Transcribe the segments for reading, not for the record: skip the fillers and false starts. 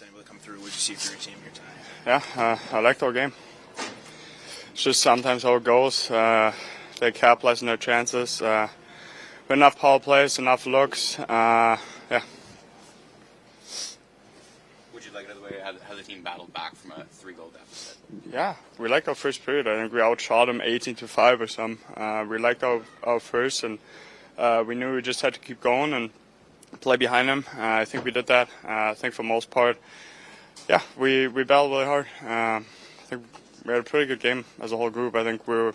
just unable to come through. What did you see for your team here tonight? Yeah, I liked our game. It's just sometimes how it goes. They capitalize on their chances. With enough power plays, enough looks. Yeah. Would you like it the way how the team battled back from a 3-goal deficit? Yeah, we liked our first period. I think we outshot them 18-5 or something. We liked our first, and we knew we just had to keep going and play behind them. I think we did that. I think for the most part, yeah, we battled really hard. I think we had a pretty good game as a whole group. I think we were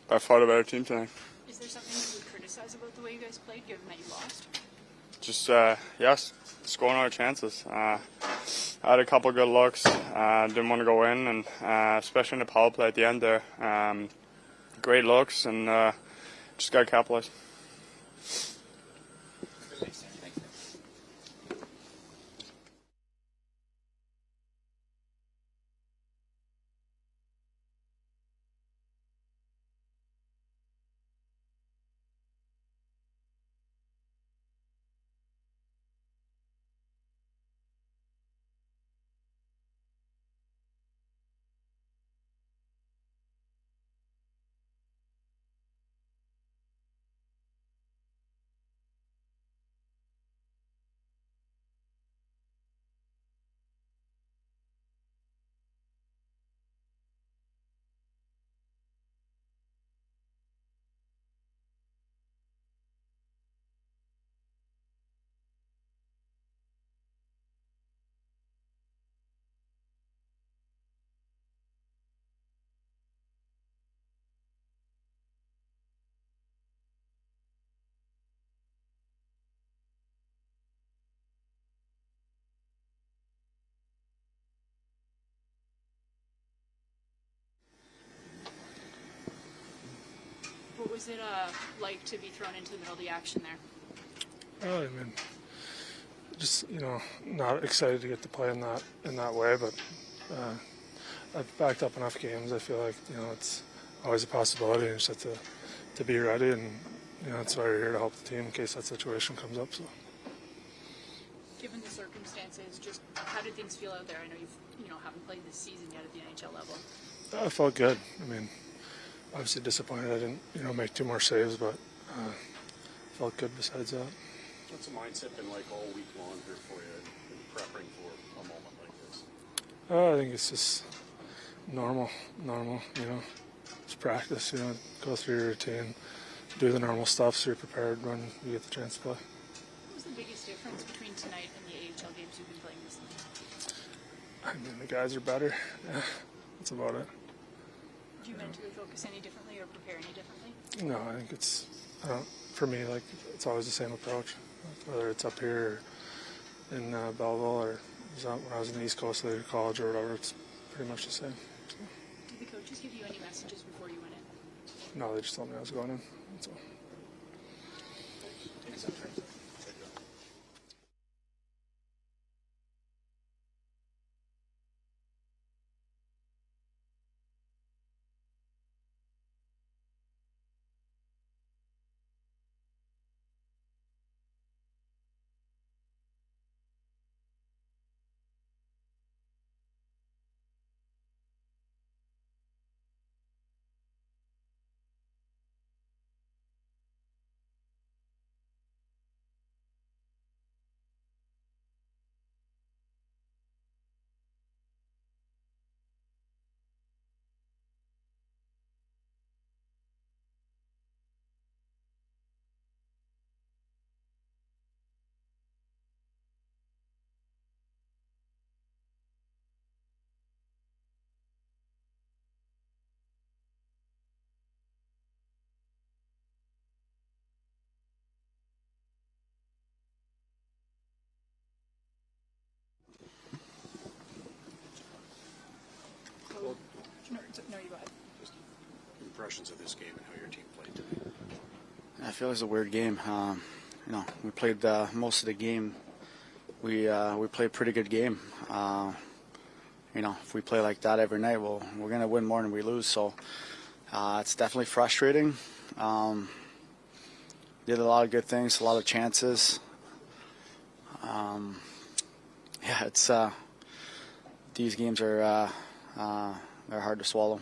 by far the better team tonight. Is there something you would criticize about the way you guys played, given that you lost? Just, yes, scoring our chances. I had a couple of good looks. Didn't want to go in, and especially in the power play at the end there. Great looks, and just got to capitalize. What was it like to be thrown into the middle of the action there? I mean, just not excited to get to play in that way, but I've backed up enough games. I feel like it's always a possibility, and just have to be ready, and that's why we're here to help the team in case that situation comes up. So, given the circumstances, just how did things feel out there? I know you haven't played this season yet at the NHL level. I felt good. I mean, obviously disappointed I didn't make 2 more saves, but felt good besides that. What's the mindset been like all week long here for you in prepping for a moment like this? I think it's just normal, it's practice, go through your routine, do the normal stuff so you're prepared when you get the chance to play. What was the biggest difference between tonight and the AHL games you've been playing recently? I mean, the guys are better. Yeah, that's about it. Do you mentally focus any differently or prepare any differently? No, I think for me, it's always the same approach, whether it's up here or in Belleville or when I was in the East Coast later college or whatever, it's pretty much the same. So. Did the coaches give you any messages before you went in? No, they just told me I was going in. That's all. No, you go ahead. Just impressions of this game and how your team played today. I feel it's a weird game. We played most of the game. We played a pretty good game. If we play like that every night, we're going to win more than we lose. So it's definitely frustrating. Did a lot of good things, a lot of chances. It's these games are hard to swallow.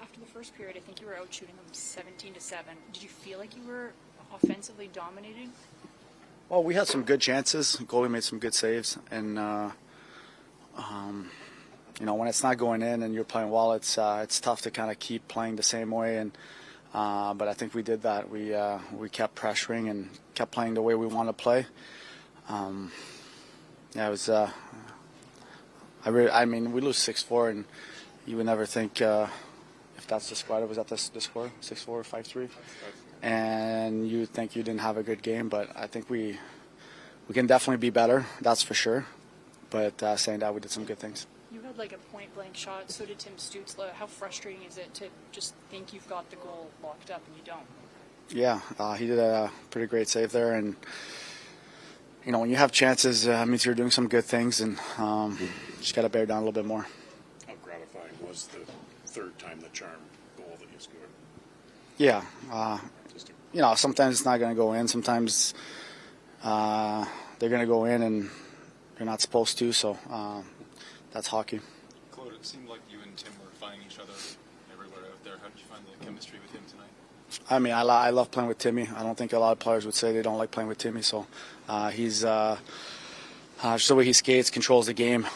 After the first period, I think you were out shooting them 17-7. Did you feel like you were offensively dominating? Well, we had some good chances. Goalie made some good saves, and when it's not going in and you're playing well, it's tough to kind of keep playing the same way. And but I think we did that. We kept pressuring and kept playing the way we want to play. It was. We lose 6-4, and you would never think if that's the squad. Was that the score? 6-4, 5-3, and you think you didn't have a good game, but I think we can definitely be better. That's for sure. But saying that, we did some good things. You had like a point-blank shot, so did Tim Stützle. How frustrating is it to just think you've got the goal locked up and you don't? Yeah, he did a pretty great save there, and when you have chances, it means you're doing some good things, and just got to bear down a little bit more. How gratifying was the third time the charm goal that you scored? Yeah, sometimes it's not going to go in. Sometimes they're going to go in, and they're not supposed to. So that's hockey. Claude, it seemed like you and Tim were finding each other everywhere out there. How did you find the chemistry with him tonight? I mean, I love playing with Timmy. I don't think a lot of players would say they don't like playing with Timmy. So he's just the way he skates, controls the game.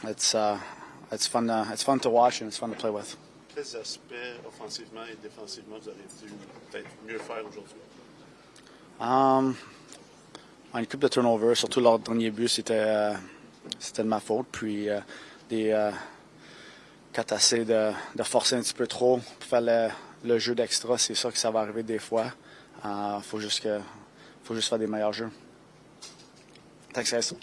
It's fun to watch, and it's fun to play with. Quels aspects offensivement et défensivement vous avez dû peut-être mieux faire aujourd'hui? Une coupe de turnover, surtout leur dernier but, c'était de ma faute. Puis quand tu essaies de forcer un petit peu trop pour faire le jeu d'extra, c'est ça que ça va arriver des fois. Faut juste faire des meilleurs jeux. Thanks, guys.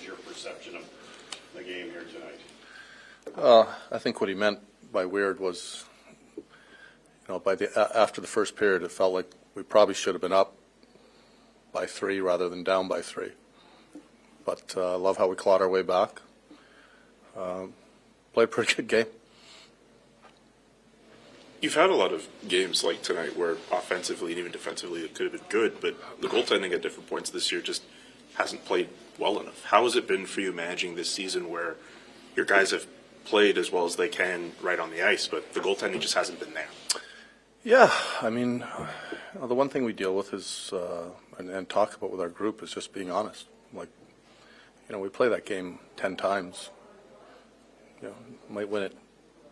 was your perception of the game here tonight? I think what he meant by weird was, after the first period, it felt like we probably should have been up by 3 rather than down by 3. But I love how we clawed our way back. Played a pretty good game. You've had a lot of games like tonight where offensively and even defensively it could have been good, but the goaltending at different points this year just hasn't played well enough. How has it been for you managing this season where your guys have played as well as they can right on the ice, but the goaltending just hasn't been there? Yeah, I mean, the one thing we deal with is, and talk about with our group, is just being honest. Like, we play that game 10 times. Might win it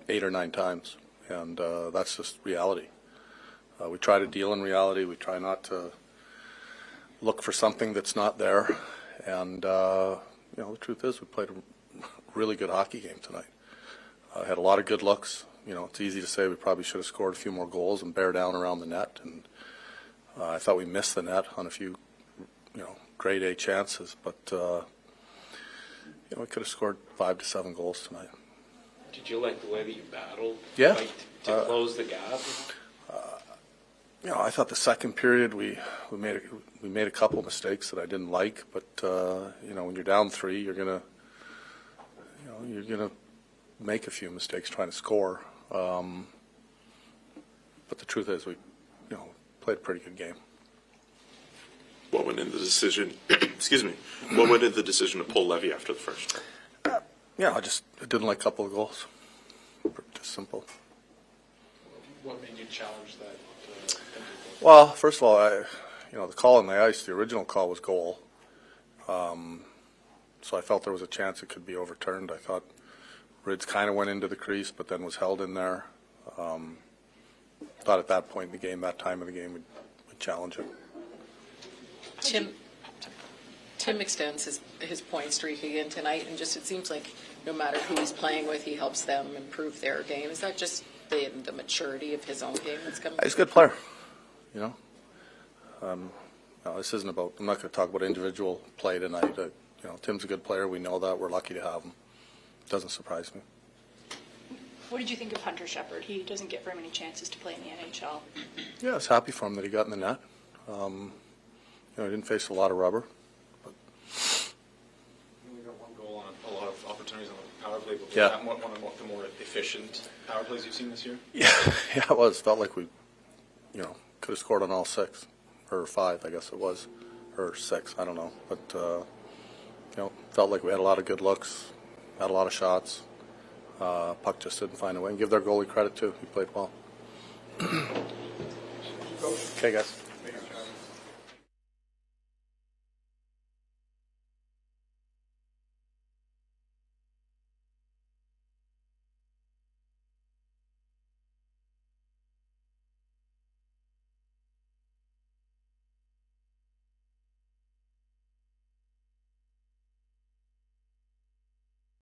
8 or 9 times, and that's just reality. We try to deal in reality. We try not to look for something that's not there. And, the truth is we played a really good hockey game tonight. Had a lot of good looks. It's easy to say we probably should have scored a few more goals and bear down around the net. And I thought we missed the net on a few, grade A chances. But, we could have scored 5 to 7 goals tonight. Did you like the way that you battled? Yeah. To close the gap? I thought the second period we made a couple of mistakes that I didn't like. But, when you're down 3, you're gonna make a few mistakes trying to score. But the truth is we, played a pretty good game. What went into the decision? Excuse me. What went into the decision to pull Levy after the first? I didn't like a couple of goals. Just simple. What made you challenge that? Well, first of all, the call on the ice, the original call was goal. So I felt there was a chance it could be overturned. I thought Rids kind of went into the crease, but then was held in there. Thought at that point in the game, that time of the game, we'd challenge it. Tim extends his point streak again tonight, and just it seems like no matter who he's playing with, he helps them improve their game. Is that just the maturity of his own game that's coming? He's a good player, this isn't about. I'm not going to talk about individual play tonight. Tim's a good player. We know that. We're lucky to have him. Doesn't surprise me. What did you think of Hunter Shepard? He doesn't get very many chances to play in the NHL. Yeah, I was happy for him that he got in the net. He didn't face a lot of rubber. But We got 1 goal on a lot of opportunities on the power play, but yeah. that one of the more efficient power plays you've seen this year? Yeah, it was. Felt like we, could have scored on all 6, or 5, I guess it was, or 6, I don't know. But, felt like we had a lot of good looks, had a lot of shots. Puck just didn't find a way. And give their goalie credit, too. He played well. Okay, guys.